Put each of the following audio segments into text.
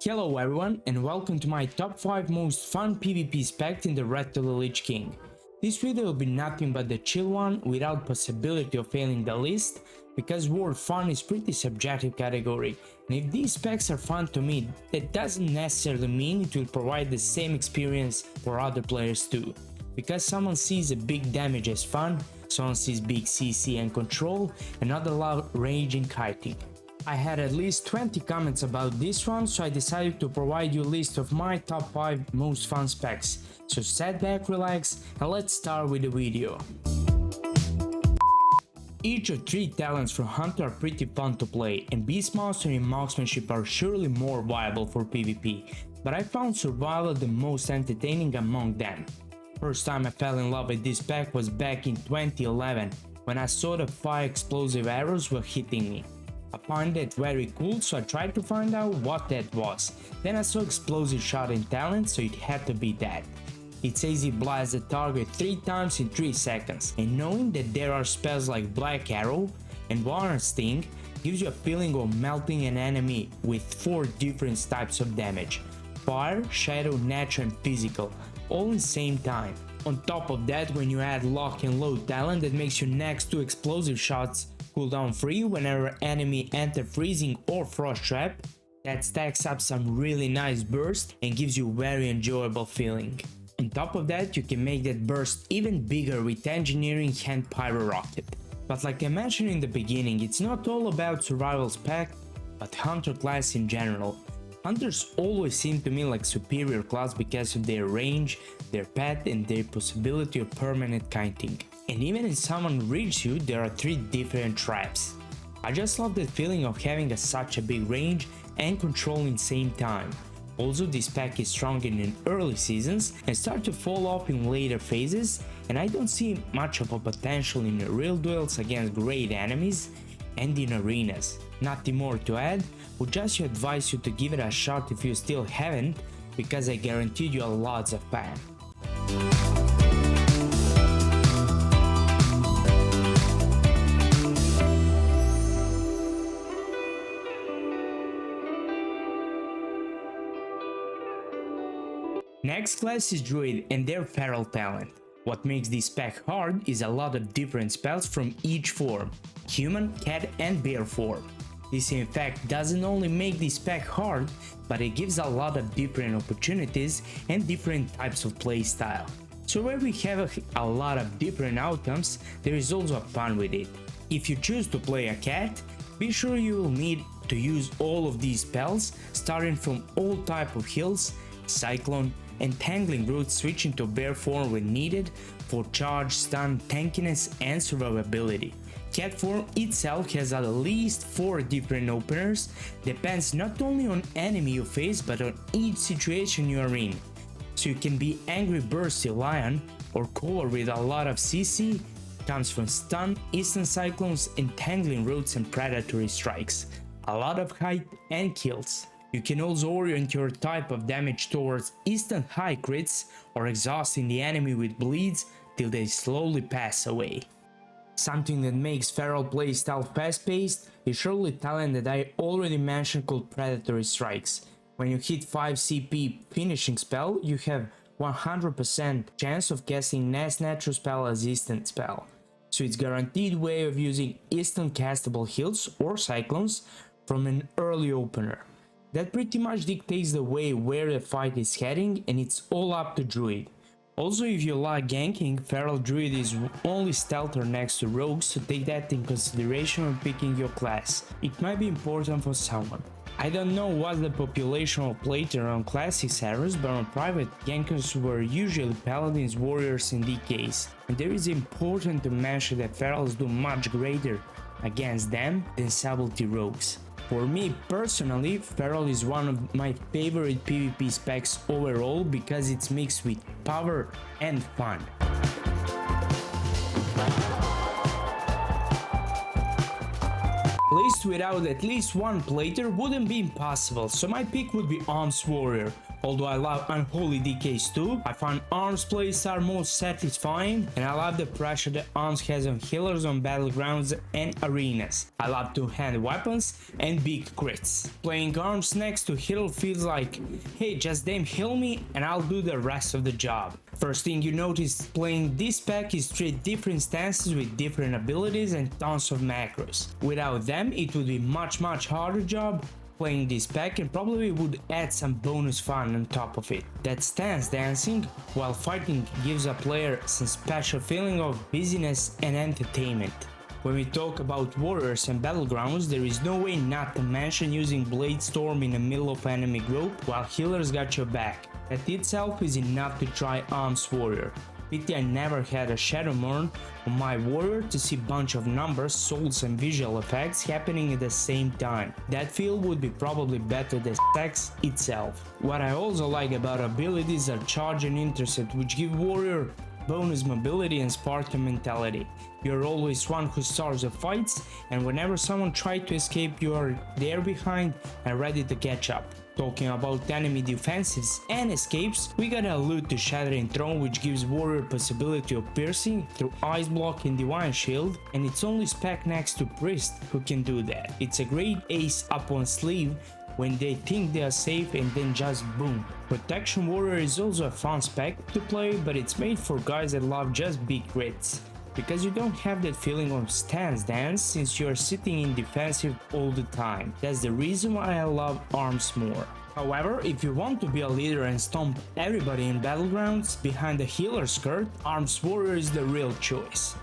Hello everyone and welcome to my top 5 most fun PvP specs in the Red to the Lich King. This video will be nothing but the chill one without possibility of failing the list, because word fun is pretty subjective category, and if these specs are fun to me, that doesn't necessarily mean it will provide the same experience for other players too. Because someone sees a big damage as fun, someone sees big CC and control, and other love range and kiting. I had at least 20 comments about this one, so I decided to provide you a list of my top 5 most fun specs. So sit back, relax, and let's start with the video. Each of 3 talents for Hunter are pretty fun to play, and Beastmaster and Marksmanship are surely more viable for PvP, but I found Survival the most entertaining among them. First time I fell in love with this spec was back in 2011, when I saw the 5 explosive arrows were hitting me. I find that very cool, so I tried to find out what that was. Then I saw explosive shot in talent, so it had to be that. It says it blasts the target 3 times in 3 seconds, and knowing that there are spells like Black Arrow and Water Sting gives you a feeling of melting an enemy with 4 different types of damage: fire, shadow, natural and physical, all in same time. On top of that, when you add Lock and Load talent that makes your next 2 explosive shots cooldown free whenever enemy enter freezing or frost trap, that stacks up some really nice burst and gives you very enjoyable feeling. On top of that, you can make that burst even bigger with engineering hand pyro rocket. But like I mentioned in the beginning, it's not all about survival spec, but hunter class in general. Hunters always seem to me like superior class because of their range, their path and their possibility of permanent kiting. And even if someone reaches you, there are 3 different traps. I just love that feeling of having such a big range and control in same time. Also, this pack is strong in early seasons and start to fall off in later phases, and I don't see much of a potential in real duels against great enemies and in arenas. Nothing more to add, would just advise you to give it a shot if you still haven't, because I guarantee you lots of fun. Next class is Druid and their Feral talent. What makes this spec hard is a lot of different spells from each form: human, cat and bear form. This in fact doesn't only make this spec hard, but it gives a lot of different opportunities and different types of playstyle. So where we have a lot of different outcomes, there is also fun with it. If you choose to play a cat, be sure you will need to use all of these spells, starting from all type of heals, cyclone, and tangling roots, switching to bear form when needed for charge, stun, tankiness and survivability. Cat form itself has at least 4 different openers, depends not only on enemy you face but on each situation you are in. So you can be Angry Bursty Lion or Color with a lot of CC, comes from stun, instant cyclones, entangling roots and predatory strikes, a lot of height and kills. You can also orient your type of damage towards instant high crits or exhausting the enemy with bleeds till they slowly pass away. Something that makes Feral playstyle fast-paced is surely talent that I already mentioned called Predatory Strikes. When you hit 5 CP finishing spell, you have 100% chance of casting next natural spell as instant spell. So it's guaranteed way of using instant castable heals or cyclones from an early opener. That pretty much dictates the way where the fight is heading, and it's all up to Druid. Also, if you like ganking, Feral Druid is only stealther next to rogues, so take that in consideration when picking your class. It might be important for someone. I don't know what's the population of plate around classic servers, but on private, gankers were usually paladins, warriors and DKs, and there is important to mention that Ferals do much greater against them than subtlety rogues. For me personally, Feral is one of my favorite PvP specs overall because it's mixed with power and fun. List without at least one plater wouldn't be impossible, so my pick would be Arms Warrior. Although I love unholy DKs too, I find arms plays are most satisfying, and I love the pressure that arms has on healers on battlegrounds and arenas. I love two-hand weapons and big crits. Playing arms next to heal feels like, hey, just damn heal me and I'll do the rest of the job. First thing you notice playing this pack is 3 different stances with different abilities and tons of macros. Without them it would be much harder job playing this pack, and probably would add some bonus fun on top of it. That stance dancing while fighting gives a player some special feeling of busyness and entertainment. When we talk about warriors and battlegrounds, there is no way not to mention using Blade Storm in the middle of enemy group while healers got your back. That itself is enough to try Arms Warrior. Pity I never had a Shadow Mourn on my warrior to see bunch of numbers, souls and visual effects happening at the same time. That feel would be probably better than Specs itself. What I also like about abilities are Charge and Intercept, which give warrior bonus mobility and Spartan mentality. You're always one who starts the fights, and whenever someone tries to escape you are there behind and ready to catch up. Talking about enemy defenses and escapes, we got a Loot to Shattering Throne, which gives warrior possibility of piercing through Ice Block and Divine Shield, and it's only Spec next to Priest who can do that. It's a great ace up on sleeve when they think they are safe and then just boom. Protection Warrior is also a fun spec to play, but it's made for guys that love just big crits, because you don't have that feeling of stance dance since you are sitting in defensive all the time. That's the reason why I love arms more. However, if you want to be a leader and stomp everybody in battlegrounds behind the healer skirt, Arms Warrior is the real choice.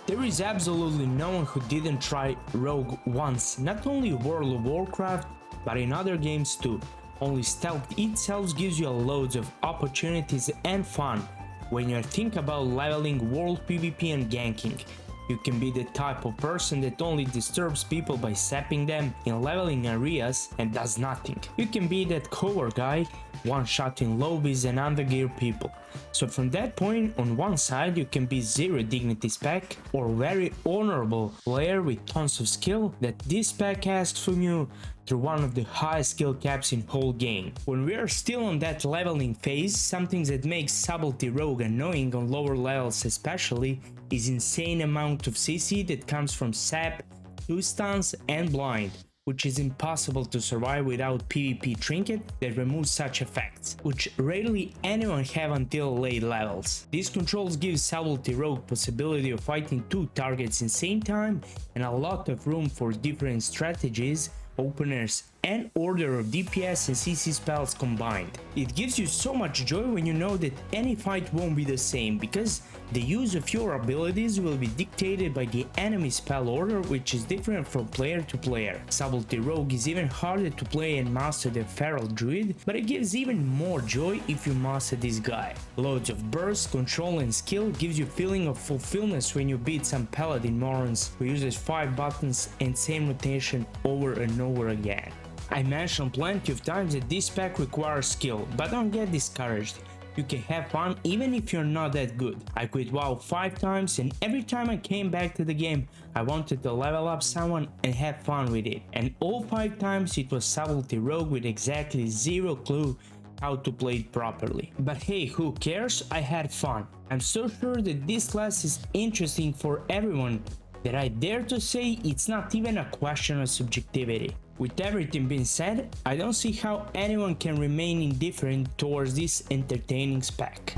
There is absolutely no one who didn't try Rogue once, not only World of Warcraft, but in other games too. Only stealth itself gives you loads of opportunities and fun when you think about leveling world PvP and ganking. You can be the type of person that only disturbs people by sapping them in leveling areas and does nothing. You can be that cover guy, one-shotting lobbies and undergear people. So from that point, on one side you can be zero dignity spec or very honorable player with tons of skill that this spec asks from you through one of the highest skill caps in whole game. When we are still on that leveling phase, something that makes Subtlety Rogue annoying on lower levels especially is insane amount of CC that comes from sap, 2 stuns and blind, which is impossible to survive without PvP trinket that removes such effects, which rarely anyone have until late levels. These controls give Subtlety Rogue possibility of fighting 2 targets in same time and a lot of room for different strategies, openers and order of DPS and CC spells combined. It gives you so much joy when you know that any fight won't be the same, because the use of your abilities will be dictated by the enemy spell order, which is different from player to player. Subtlety Rogue is even harder to play and master than Feral Druid, but it gives even more joy if you master this guy. Loads of burst, control and skill gives you feeling of fulfillment when you beat some paladin morons who uses 5 buttons and same rotation over and over again. I mentioned plenty of times that this pack requires skill, but don't get discouraged. You can have fun even if you're not that good. I quit WoW 5 times, and every time I came back to the game I wanted to level up someone and have fun with it, and all 5 times it was Subtlety Rogue with exactly zero clue how to play it properly. But hey, who cares? I had fun. I'm so sure that this class is interesting for everyone that I dare to say it's not even a question of subjectivity. With everything being said, I don't see how anyone can remain indifferent towards this entertaining spec.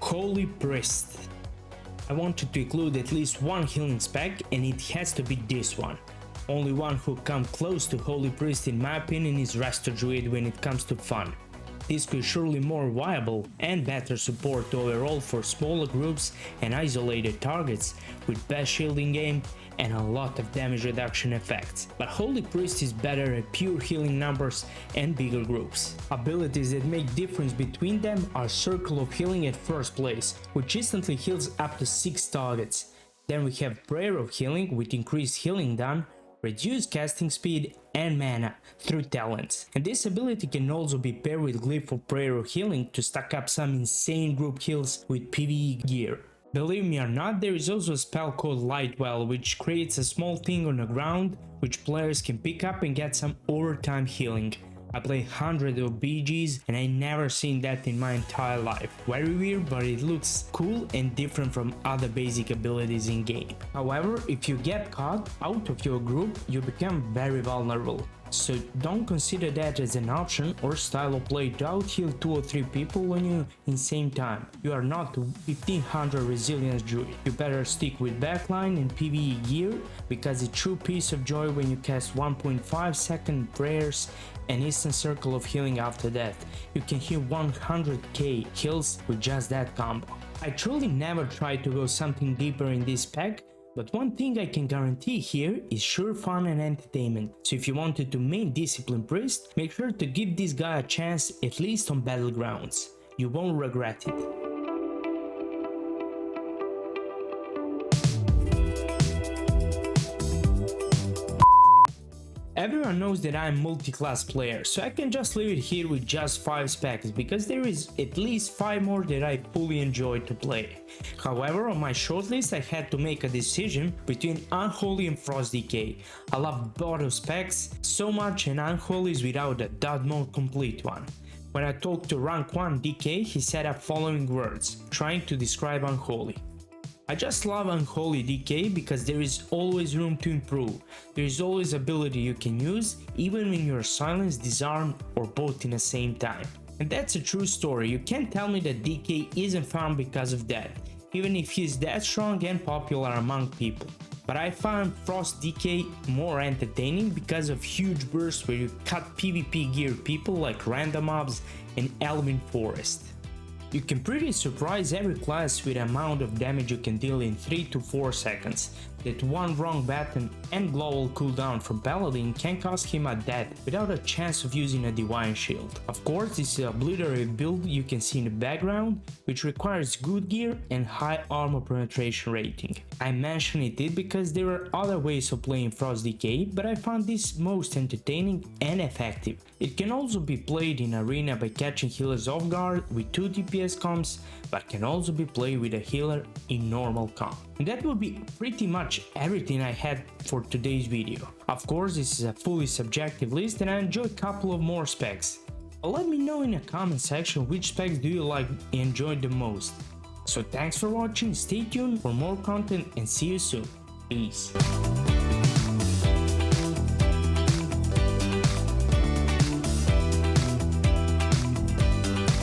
Holy Priest. I wanted to include at least one healing spec, and it has to be this one. Only one who comes close to Holy Priest in my opinion is Resto Druid when it comes to fun. This could surely more viable and better support overall for smaller groups and isolated targets with best shielding game and a lot of damage reduction effects. But Holy Priest is better at pure healing numbers and bigger groups. Abilities that make difference between them are Circle of Healing at first place, which instantly heals up to 6 targets. Then we have Prayer of Healing with increased healing done, reduce casting speed and mana through talents, and this ability can also be paired with Glyph for prayer or healing to stack up some insane group kills with PvE gear. Believe me or not, there is also a spell called Lightwell which creates a small thing on the ground which players can pick up and get some overtime healing. I play hundreds of BGs and I never seen that in my entire life. Very weird, but it looks cool and different from other basic abilities in game. However, if you get caught out of your group, you become very vulnerable. So don't consider that as an option or style of play to out-heal 2 or 3 people when you in same time. You are not 1500 resilience druid. You better stick with backline and PvE gear, because it's true piece of joy when you cast 1.5 second prayers and instant circle of healing after that. You can hit 100k kills with just that combo. I truly never tried to go something deeper in this pack, but one thing I can guarantee here is sure fun and entertainment. So if you wanted to main Discipline Priest, make sure to give this guy a chance at least on Battlegrounds. You won't regret it. Everyone knows that I'm a multi-class player, so I can just leave it here with just 5 specs, because there is at least 5 more that I fully enjoy to play. However, on my shortlist I had to make a decision between Unholy and Frost Decay. I love both specs so much, and Unholy is without a dot more complete one. When I talked to rank 1 DK, he said the following words, trying to describe Unholy. I just love Unholy DK because there is always room to improve. There is always ability you can use, even when you're silenced, disarmed, or both in the same time. And that's a true story. You can't tell me that DK isn't fun because of that, even if he's that strong and popular among people. But I found Frost DK more entertaining because of huge bursts where you cut PvP gear people like random mobs and Elven Forest. You can pretty surprise every class with the amount of damage you can deal in 3 to 4 seconds. That one wrong button and global cooldown from Paladin can cost him a death without a chance of using a Divine Shield. Of course, this is a obliterative build you can see in the background, which requires good gear and high armor penetration rating. I mention it because there are other ways of playing Frost Decay, but I found this most entertaining and effective. It can also be played in arena by catching healers off guard with 2 DPS comps, but can also be played with a healer in normal comp. And that would be pretty much everything I had for today's video. Of course, this is a fully subjective list and I enjoy a couple of more specs. But let me know in the comment section which specs do you like and enjoy the most. So thanks for watching, stay tuned for more content and see you soon. Peace.